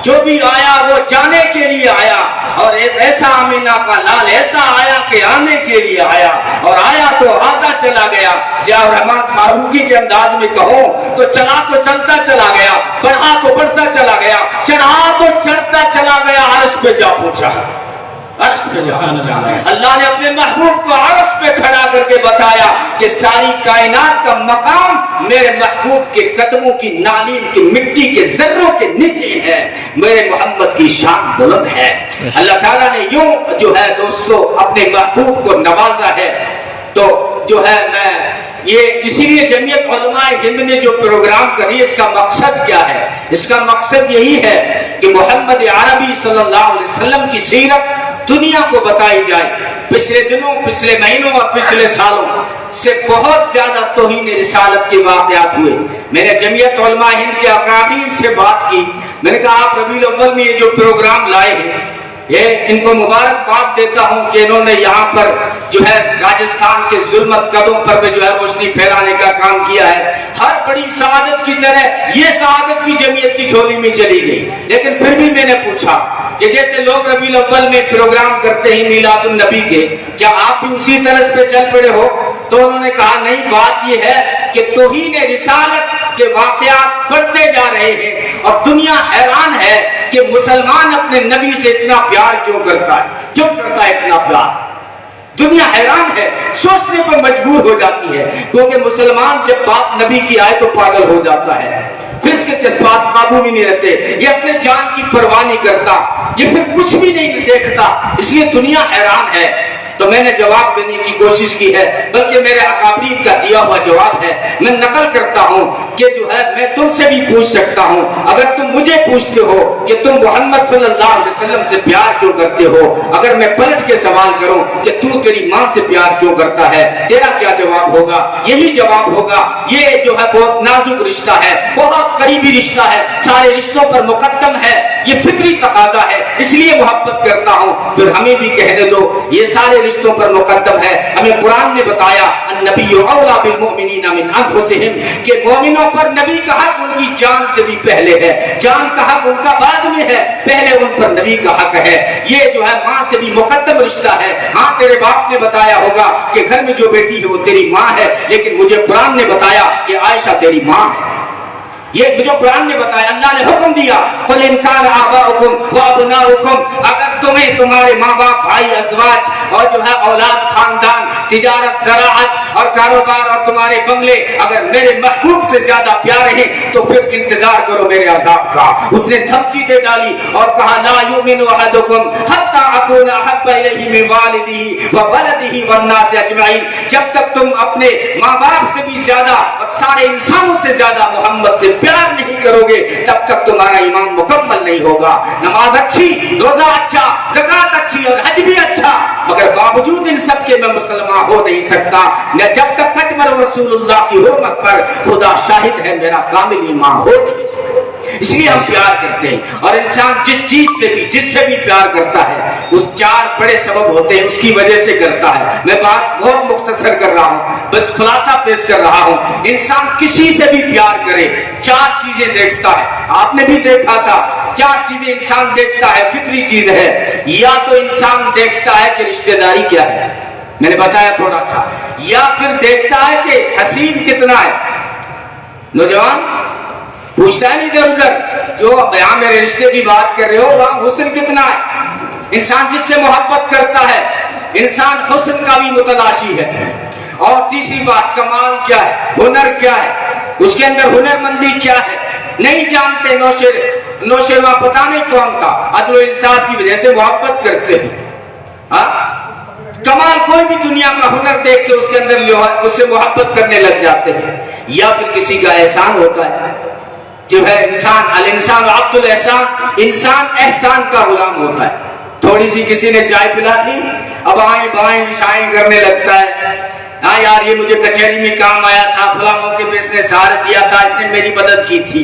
جو بھی آیا وہ جانے کے لیے آیا، اور ایک ایسا آمینہ کا لال ایسا آیا کہ آنے کے لیے آیا، اور آیا تو آتا چلا گیا۔ ضیاء الرحمن فاروقی کے انداز میں کہو تو چلا تو چلتا چلا گیا، بڑھا تو بڑھتا چلا گیا، چڑھا تو چڑھتا چلا گیا، عرش پہ جا پہنچا، عرش پہ جا پہنچا۔ اللہ نے اپنے محبوب کو عرش پہ کھڑا کر کے بتایا کہ ساری کائنات کا مقام میرے محبوب کے قدموں کی نالین کی مٹی کے ذروں کے نیچے ہے، میرے محمد کی شان بلند ہے۔ اللہ تعالیٰ نے یوں جو ہے دوستو اپنے محبوب کو نوازا ہے۔ تو جو ہے میں یہ اسی لیے جمعیت علماء ہند نے جو پروگرام کری، اس کا مقصد کیا ہے؟ اس کا مقصد یہی ہے کہ محمد عربی صلی اللہ علیہ وسلم کی سیرت دنیا کو بتائی جائے۔ پچھلے دنوں، پچھلے مہینوں اور پچھلے سالوں سے بہت زیادہ توہین رسالت کے واقعات ہوئے۔ میں نے جمعیت علماء ہند کے اکابرین سے بات کی، میں نے کہا آپ ربیع الاول میں یہ جو پروگرام لائے ہیں، یہ ان کو مبارکباد دیتا ہوں کہ انہوں نے یہاں پر جو ہے راجستھان کے ظلمت قدوں پر بھی جو ہے روشنی پھیلانے کا کام کیا ہے۔ ہر بڑی سعادت کی طرح یہ سعادت بھی جمعیت کی جھولی میں چلی گئی۔ لیکن پھر بھی میں نے پوچھا کہ جیسے لوگ ربیع الاول میں پروگرام کرتے ہیں میلاد النبی کے، کیا آپ بھی اسی طرز پہ چل پڑے ہو؟ تو انہوں نے کہا نہیں، بات یہ ہے کہ توہین رسالت کے واقعات بڑھتے جا رہے ہیں اور دنیا حیران ہے کہ مسلمان اپنے نبی سے اتنا پیار کیوں کرتا ہے، کیوں کرتا ہے اتنا پیار۔ دنیا حیران ہے، سوچنے پر مجبور ہو جاتی ہے، کیونکہ مسلمان جب بات نبی کی آئے تو پاگل ہو جاتا ہے، پھر اس کے جذبات قابو میں نہیں رہتے، یہ اپنے جان کی پرواہ نہیں کرتا، یہ پھر کچھ بھی نہیں دیکھتا، اس لیے دنیا حیران ہے۔ تو میں نے جواب دینے کی کوشش کی ہے، بلکہ میرے اکابرین کا دیا ہوا جواب ہے، میں نقل کرتا ہوں کہ جو ہے میں تم سے بھی پوچھ سکتا ہوں۔ اگر تم مجھے پوچھتے ہو کہ تم محمد صلی اللہ علیہ وسلم سے پیار کیوں کرتے ہو، اگر میں پلٹ کے سوال کروں کہ تو تیری ماں سے پیار کیوں کرتا ہے، تیرا کیا جواب ہوگا؟ یہی جواب ہوگا، یہ جو ہے بہت نازک رشتہ ہے، بہت قریبی رشتہ ہے، سارے رشتوں پر مقدم ہے، یہ فطری تقاضا ہے، اس لیے محبت کرتا ہوں۔ پھر ہمیں بھی کہنے دو، یہ سارے رشتوں پر مقدم ہے۔ ہمیں قرآن نے بتایا النبی اولیٰ بالمؤمنین من انفسہم، کہ مومنوں پر نبی کا حق ان کی جان سے بھی پہلے ہے، جان کا حق ان کا بعد میں ہے، پہلے ان پر نبی کا حق ہے۔ یہ جو ہے ماں سے بھی مقدم رشتہ ہے۔ ہاں تیرے باپ نے بتایا ہوگا کہ گھر میں جو بیٹی ہے وہ تیری ماں ہے، لیکن مجھے قرآن نے بتایا کہ عائشہ تیری ماں ہے۔ یہ جو قرآن نے بتایا، اللہ نے حکم دیا قل ان کان آباؤکم وابناؤکم، اگر تمہیں تمہارے ماں باپ، بھائی، ازواج اور جو ہے اولاد، خاندان، تجارت، زراعت اور کاروبار اور تمہارے بنگلے اگر میرے محبوب سے زیادہ پیارے ہیں تو پھر انتظار کرو میرے عذاب کا۔ اس نے دھمکی دے ڈالی اور کہا لا یؤمن احدکم حتی اکون احب الیہ من والدہ وولدہ والناس اجمعین، جب تک تم اپنے ماں باپ سے بھی زیادہ اور سارے انسانوں سے زیادہ محمد سے پیار نہیں کرو گے تب تک تمہارا ایمان مکمل نہیں ہوگا۔ نماز اچھی، روزہ اچھا، زکوٰۃ اچھی اور حج بھی اچھا، مگر باوجود ان سب کے میں مسلمان ہو نہیں سکتا جب تک اکمل رسول اللہ کی حرمت پر خدا شاہد ہے میرا کامل ایمان ہو نہیں سکتا۔ اس لیے ہم پیار کرتے ہیں، اور انسان جس چیز سے بھی، جس سے بھی پیار کرتا ہے، اس چار بڑے سبب ہوتے ہیں اس کی وجہ سے کرتا ہے۔ میں بات بہت مختصر کر رہا ہوں، بس خلاصہ پیش کر رہا ہوں۔ انسان کسی سے بھی پیار کرے، چار چیزیں دیکھتا ہے، آپ نے بھی دیکھا تھا، چار چیزیں انسان دیکھتا ہے، فطری چیز ہے۔ یا تو انسان دیکھتا ہے کہ رشتہ داری کیا ہے، میں نے بتایا تھوڑا سا، یا پھر دیکھتا ہے کہ حسین کتنا ہے۔ نوجوان پوچھتا ہے ادھر ادھر، جو یہاں میرے رشتے کی بات کر رہے ہو وہاں حسن کتنا ہے۔ انسان جس سے محبت کرتا ہے، انسان حسن کا بھی متلاشی ہے۔ اور تیسری بات، کمال کیا ہے، ہنر کیا ہے، اس کے اندر ہنر مندی کیا ہے، نہیں جانتے۔ نوشیروان پتہ نہیں کون تھا، عدل و انصاف کی وجہ سے محبت کرتے ہیں۔ کمال کوئی بھی دنیا کا ہنر دیکھ کے اس کے اندر اس سے محبت کرنے لگ جاتے ہیں۔ یا پھر کسی کا احسان ہوتا ہے، جو ہے انسان الانسان عبد الاحسان، انسان احسان کا غلام ہوتا ہے۔ تھوڑی سی کسی نے چائے پلا دی، اب آئیں بائیں شائیں کرنے لگتا ہے، ہاں یار یہ مجھے کچہری میں کام آیا تھا، فلاں موقع پہ اس نے سہارت دیا تھا، اس نے میری مدد کی تھی۔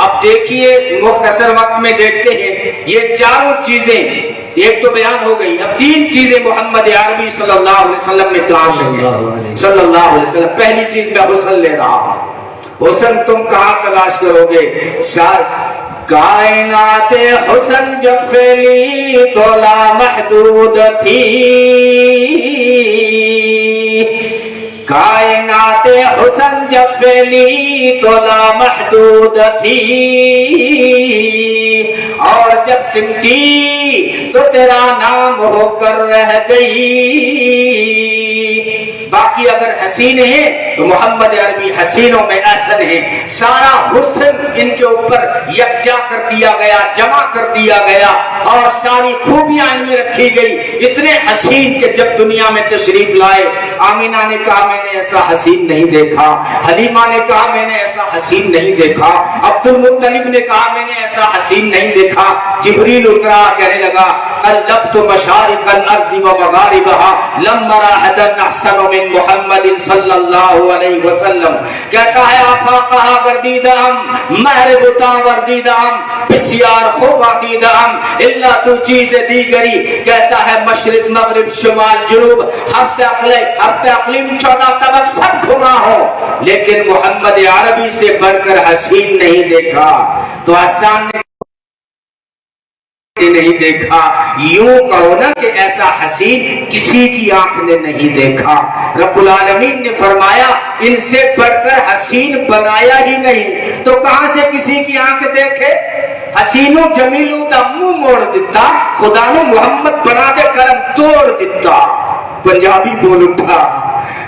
اب دیکھیے مختصر وقت میں دیکھتے ہیں یہ چاروں چیزیں، ایک تو بیان ہو گئی، اب تین چیزیں محمد عربی صلی اللہ علیہ وسلم نے کام کی صلی اللہ علیہ وسلم۔ پہلی چیز میں حسن لے رہا ہوں، حسن تم کہاں تلاش کرو گے؟ کائنات حسن جب پھیلی تو لامحدود تھی، کائنات حسن جب پھیلی تو لامحدود تھی، اور جب سمٹی تو تیرا نام ہو کر رہ گئی۔ باقی اگر حسین ہیں تو محمد عربی حسینوں میں احسن ہیں، سارا حسن ان کے اوپر یکجا کر دیا گیا، جمع کر دیا گیا، اور ساری خوبیاں ان میں رکھی گئی۔ اتنے حسین کہ جب دنیا میں تشریف لائے، آمینہ نے کہا میں نے ایسا حسین نہیں دیکھا، حلیمہ نے کہا میں نے ایسا حسین نہیں دیکھا، عبد المطلب نے کہا میں نے ایسا حسین نہیں دیکھا۔ جبریل اترا کہنے لگا قلبت مشارق الارض ومغاربها لم ارى احدا احسن من محمد صلی اللہ علیہ وسلم۔ کہتا ہے آفاقہ گردیدہم مہر بتا ورزیدہم بسیار خوبا دیدہم اللہ تو چیز دیگری۔ کہتا ہے مشرق مغرب شمال جنوب ہفت اقلیم 14 طبق سب گھما ہو، لیکن محمد عربی سے بڑھ کر حسین نہیں دیکھا۔ تو حسان نے نہیں دیکھا، یوں کہو نا کہ ایسا حسین کسی کی آنکھ نے نہیں دیکھا۔ رب العالمین نے فرمایا ان سے بڑھ کر حسین بنایا ہی نہیں، تو کہاں سے کسی کی آنکھ دیکھے؟ حسینوں جمیلوں دا منہ موڑ دیتا، خدا نو محمد بنا دے قلم توڑ دیتا۔ پنجابی بول اٹھا،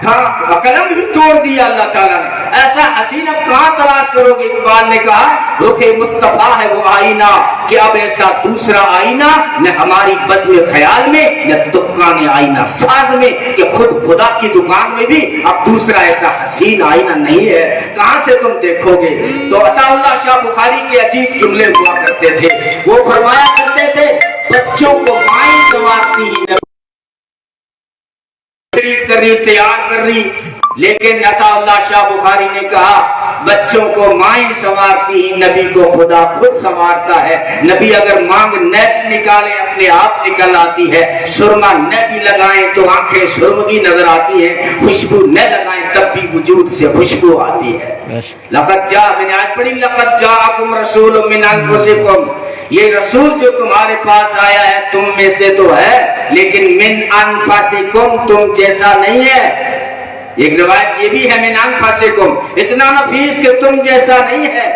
ہاں قلم ہی توڑ دیا اللہ تعالیٰ نے۔ ایسا حسین اب کہاں تلاش کرو گے؟ اقبال نے کہا رخ مصطفیٰ ہے وہ آئینہ کہ اب ایسا دوسرا آئینہ نہ ہماری بزم خیال میں نہ دکان آئینہ ساز میں، کہ خود خدا کی دکان میں بھی اب دوسرا ایسا حسین آئینہ نہیں ہے، کہاں سے تم دیکھو گے؟ تو عطا اللہ شاہ بخاری کے عجیب جملے ہوا کرتے تھے، وہ فرمایا کرتے تھے بچوں کو مائیں سنوارتی ہی کر رہی تیار کر رہی، لیکن عطا اللہ شاہ بخاری نے کہا بچوں کو مائیں سنوارتی ہی، نبی کو خدا خود سنوارتا ہے۔ نبی اگر مانگ نیب نکالے اپنے آپ نکل آتی ہے، سرما نیبی لگائیں تو آنکھیں سرمگی نظر آتی ہیں، خوشبو نہ لگائیں تب بھی وجود سے خوشبو آتی ہے۔ لقد جاء، میں نے آج پڑھی لقد جاءکم رسول من انفسکم، یہ رسول جو تمہارے پاس آیا ہے تم میں سے تو ہے، لیکن من انفسکم تم جیسا نہیں ہے۔ ایک روایت یہ بھی ہے من انفسکم، اتنا نفیس کہ تم جیسا نہیں ہے۔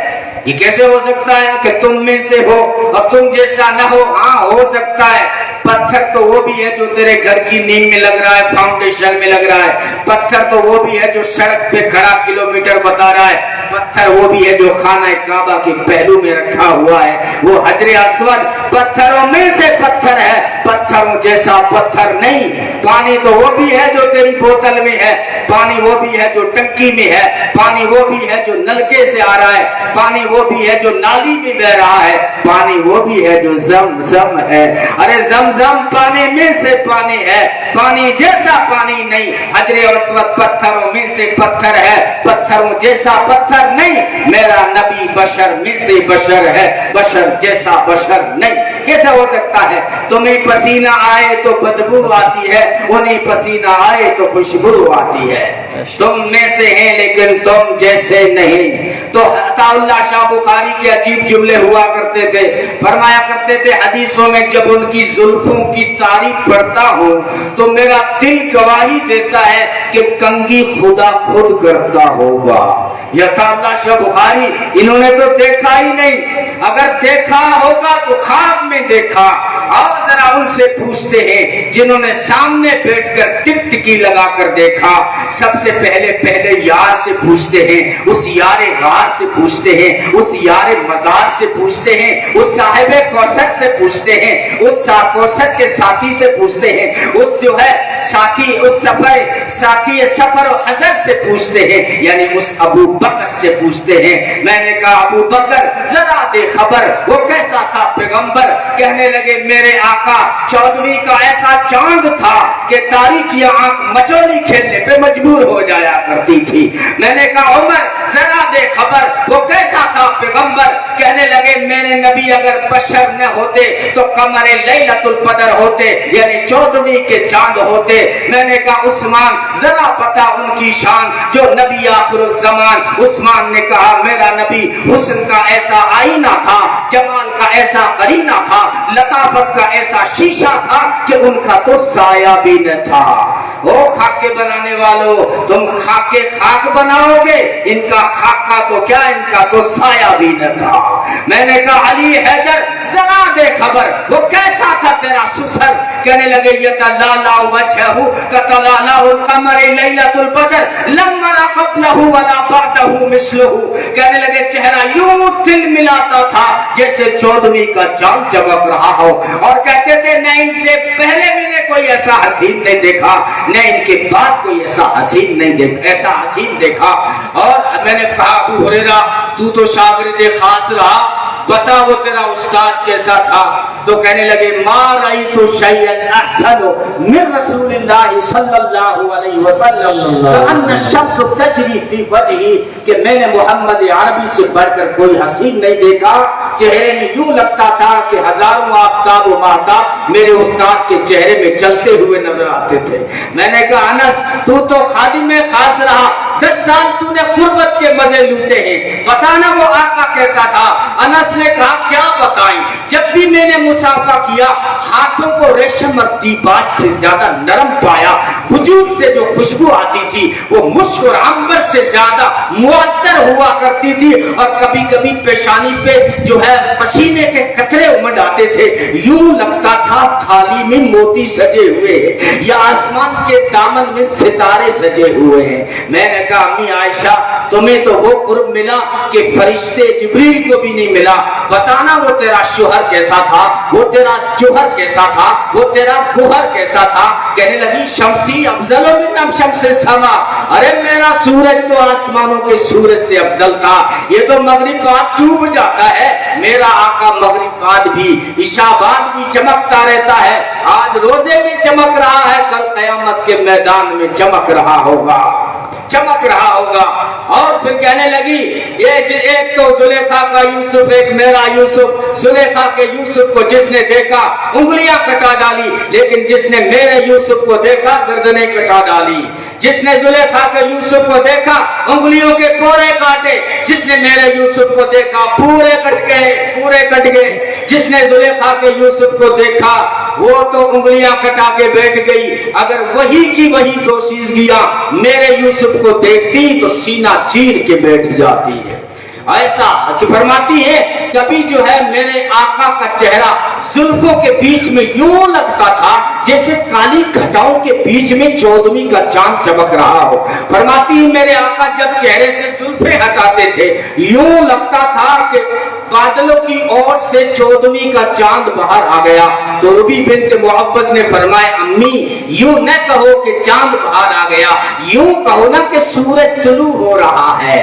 یہ کیسے ہو سکتا ہے کہ تم میں سے ہو اور تم جیسا نہ ہو؟ ہاں ہو سکتا ہے، پتھر تو وہ بھی ہے جو تیرے گھر کی نیم میں لگ رہا ہے، فاؤنڈیشن میں لگ رہا ہے، پتھر تو وہ بھی ہے جو سڑک پہ کھڑا کلومیٹر بتا رہا ہے، پتھر وہ بھی ہے جو خانہ کعبہ کے پہلو میں رکھا ہوا ہے، وہ حجر اسود پتھروں میں سے پتھر ہے، پتھروں جیسا پتھر نہیں۔ پانی تو وہ بھی ہے جو تیری بوتل میں ہے، پانی وہ بھی ہے جو ٹنکی میں ہے، پانی وہ بھی ہے جو نلکے سے آ رہا ہے، پانی وہ بھی ہے جو نالی میں بہ رہا ہے، پانی وہ بھی ہے جو زمزم ہے۔ ارے زمزم پانی میں سے پانی ہے، پانی جیسا پانی نہیں۔ حجر اسود پتھروں میں سے پتھر ہے، پتھروں جیسا پتھر نہیں۔ میرا نبی بشر میں سے بشر ہے، بشر جیسا بشر نہیں۔ کیسے ہو سکتا ہے؟ تمہیں پسینہ آئے تو بدبو آتی ہے، انہیں پسینہ آئے تو خوشبو آتی ہے۔ تم میں سے ہیں لیکن تم جیسے نہیں۔ تو عطا اللہ شاہ بخاری کے عجیب جملے ہوا کرتے تھے، فرمایا کرتے تھے حدیثوں میں جب ان کی زلفوں کی تعریف پڑھتا ہوں تو میرا دل گواہی دیتا ہے کہ کنگھی خدا خود کرتا ہوگا۔ یہ عطا اللہ شاہ بخاری انہوں نے تو دیکھا ہی نہیں، اگر دیکھا ہوگا تو خواب میں دیکھا۔ اور ذرا ان سے پوچھتے ہیں جنہوں نے سامنے بیٹھ کر ٹکٹکی لگا کر دیکھا، سب سے پہلے یار سے پوچھتے ہیں، اس یار غار سے پوچھتے ہیں، اس یار مزار سے پوچھتے ہیں، اس صاحب کوثر سے پوچھتے ہیں، اس کوثر کے ساتھی سے پوچھتے ہیں، اس جو ہے ساتھی، اس ساتھی سفر و حضر سے پوچھتے ہیں، یعنی اس ابو بکر سے پوچھتے ہیں۔ میں نے کہا ابو بکر ذرا دے خبر، وہ کیسا تھا پیغمبر، کہنے لگے میرے آقا چودھویں کا ایسا چاند تھا کہ تاریکی آنکھ مچولی کھیلنے پہ مجبور ہو جایا کرتی تھی۔ میں نے کہا عمر ذرا دے خبر وہ کیسا تھا پیغمبر؟ کہنے لگے میرے نبی اگر بشر نہ ہوتے تو قمر لیلۃ القدر ہوتے، یعنی چودھویں کے چاند ہوتے۔ میں نے کہا عثمان ذرا پتا ان کی شان جو نبی آخر الزمان۔ عثمان نے کہا میرا نبی حسن کا ایسا آئینہ تھا، جمال کا ایسا قرینہ تھا، لطافت کا ایسا شیشہ تھا کہ ان کا تو سایہ بھی نہ تھا۔ او خاکے بنانے والو تم خاکے خاک بناؤ گے، ان کا خاکہ تو کیا ان کا تو سایہ بھی نہ تھا۔ میں نے کہا علی حیدر ذرا دے خبر وہ کیسا تھا تیرا سسر؟ کہنے لگے یتلالا وجہہ کتلالا القمر لیلۃ البدر لم را قبلہ ولا بعدہ مثلہ۔ کہنے لگے چہرہ یوں تل ملاتا تھا جیسے چودھویں کا چاند چمک رہا ہو، اور کہتے تھے نہ ان سے پہلے میں نے کوئی ایسا حسین نہیں دیکھا، نہ ان کے بعد کوئی ایسا حسین نہیں دیکھا، ایسا حسین دیکھا۔ اور میں نے کہا ابو ہریرہ تو شاگرد خاص رہا، بتا وہ تیرا استاد کیسا تھا؟ تو کہنے لگے ما رأیت شیئا احسن من رسول اللہ صلی اللہ علیہ وسلم کأن الشمس تجری فی وجہی، کہ میں نے محمد عربی سے بڑھ کر کوئی حسین نہیں دیکھا، چہرے میں یوں لگتا تھا کہ ہزاروں آفتاب و مہتاب میرے استاد کے چہرے میں چلتے ہوئے نظر آتے تھے۔ میں نے کہا انس تو خادم خاص رہا، 10 سال تو نے قربت کے مزے لوٹے ہیں، بتانا وہ آقا کیسا تھا؟ انس نے کہا کیا بتائیں، جب بھی میں نے مسافہ کیا ہاتھوں کو ریشم اور دیباج سے زیادہ نرم پایا، وجود سے جو خوشبو آتی تھی وہ مشک اور عنبر سے زیادہ معطر ہوا کرتی تھی، اور کبھی کبھی پیشانی پہ جو ہے پسینے کے قطرے امڈ آتے تھے، یوں لگتا تھا تھالی میں موتی سجے ہوئے ہیں یا آسمان کے دامن میں ستارے سجے ہوئے ہیں۔ میں نے کہا امی عائشہ تمہیں تو وہ قرب ملا کہ فرشتے جبریل کو بھی نہیں ملا، بتانا وہ تیرا شوہر کیسا تھا، وہ تیرا جوہر کیسا تھا، وہ تیرا گوہر کیسا تھا؟ کہنے لگی شمسی افضل من شمس السما، ارے میرا سورج تو آسمانوں کے سورج سے افضل تھا، یہ تو مغرب بعد ڈوب جاتا ہے، میرا آقا مغرب بعد بھی عشاء بعد بھی چمکتا رہتا ہے، آج روزے میں چمک رہا ہے، کل قیامت کے میدان میں چمک رہا ہوگا، چمک رہا ہوگا۔ اور پھر کہنے لگی ایک تو زلیخا کا یوسف، ایک میرا یوسف، زلیخا کے یوسف کو جس نے دیکھا انگلیاں کٹا ڈالی، لیکن جس نے میرے یوسف کو دیکھا گردنیں کٹا ڈالی، جس نے زلیخا کے یوسف کو دیکھا انگلیوں کے پورے کاٹے، جس نے میرے یوسف کو دیکھا پورے کٹ گئے، پورے کٹ گئے، جس نے زلیخا کے یوسف کو دیکھا وہ تو انگلیاں کٹا کے بیٹھ گئی، اگر وہی کی وہی دو چیزیاں میرے یوسف کو دیکھتی تو سینہ چیر کے بیٹھ جاتی ہے۔ ایسا کہ فرماتی ہے کبھی جو ہے میرے آقا کا چہرہ زلفوں کے بیچ میں یوں لگتا تھا جیسے کالی گھٹاؤں کے بیچ میں چودھویں کا چاند چمک رہا ہو۔ فرماتی ہے میرے آقا جب چہرے سے زلفیں ہٹاتے تھے یوں لگتا تھا کہ بادلوں کی اوٹ سے چودھویں کا چاند باہر آ گیا۔ تو ربی بنت معوذ نے فرمایا امی یوں نہ کہو کہ چاند باہر آ گیا، یوں کہو نا کہ سورج طلوع ہو رہا ہے۔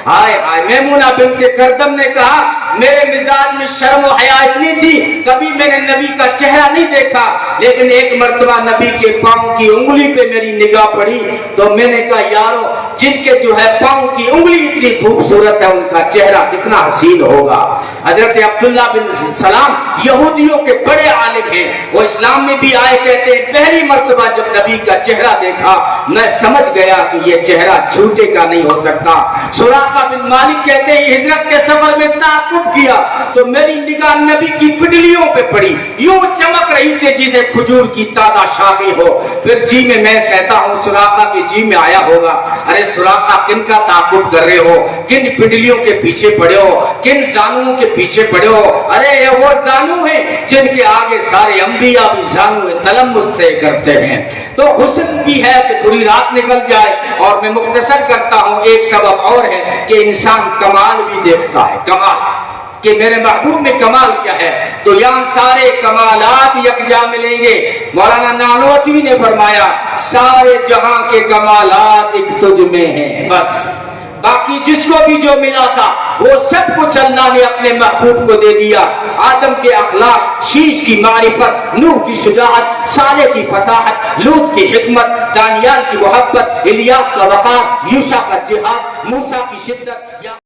ہائے ہائے میمونہ بنت کردم نے کہا میرے مزاج میں شرم و حیا اتنی تھی کبھی میں نے نبی کا چہرہ نہیں دیکھا، لیکن ایک مرتبہ نبی کے پاؤں کی انگلی پہ میری نگاہ پڑی تو میں نے کہا یارو جن کے جو ہے پاؤں کی انگلی اتنی خوبصورت ہے ان کا چہرہ کتنا حسین ہوگا۔ حضرت عبداللہ بن سلام یہودیوں کے بڑے عالم ہیں، وہ اسلام میں بھی آئے، کہتے ہیں پہلی مرتبہ جب نبی کا چہرہ دیکھا میں سمجھ گیا کہ یہ چہرہ جھوٹے کا نہیں ہو سکتا۔ سراقہ بن مالک کہتے ہیں ہجرت کے سفر میں تعاقب کیا تو میری نگاہ نبی کی پڈلیوں پہ پڑی، یوں چمک رہی تھی جسے کھجور کی تازہ شاخیں ہو۔ پھر جی میں کہتا ہوں سراقہ کے جی میں آیا ہوگا ارے سراقہ کن کا تعاقب کر رہے ہو، کن پڈلیوں کے پیچھے پڑے ہو، کن زانوں کے پیچھے پڑے ہو؟ ارے یہ وہ زانو ہیں جن کے آگے سارے انبیاء بھی زانو تلمس طے کرتے ہیں۔ تو حسن بھی ہے کہ پوری رات نکل جائے، اور میں مختصر کرتا ہوں ایک سبب اور ہے کہ انسان کمال بھی دیکھتا ہے، کمال کہ میرے محبوب میں کمال کیا ہے، تو یہاں سارے کمالات یکجا ملیں گے۔ مولانا نانوتوی نے فرمایا سارے جہاں کے کمالات ایک تجھ میں ہیں، بس باقی جس کو بھی جو ملا تھا وہ سب کچھ اللہ نے اپنے محبوب کو دے دیا. آدم کے اخلاق, شیش کی معرفت, نوح کی شجاعت, صالح کی فصاحت, لوط کی حکمت, دانیال کی محبت, الیاس کا وقار, یوشع کا جہاد, موسیٰ کی شدت.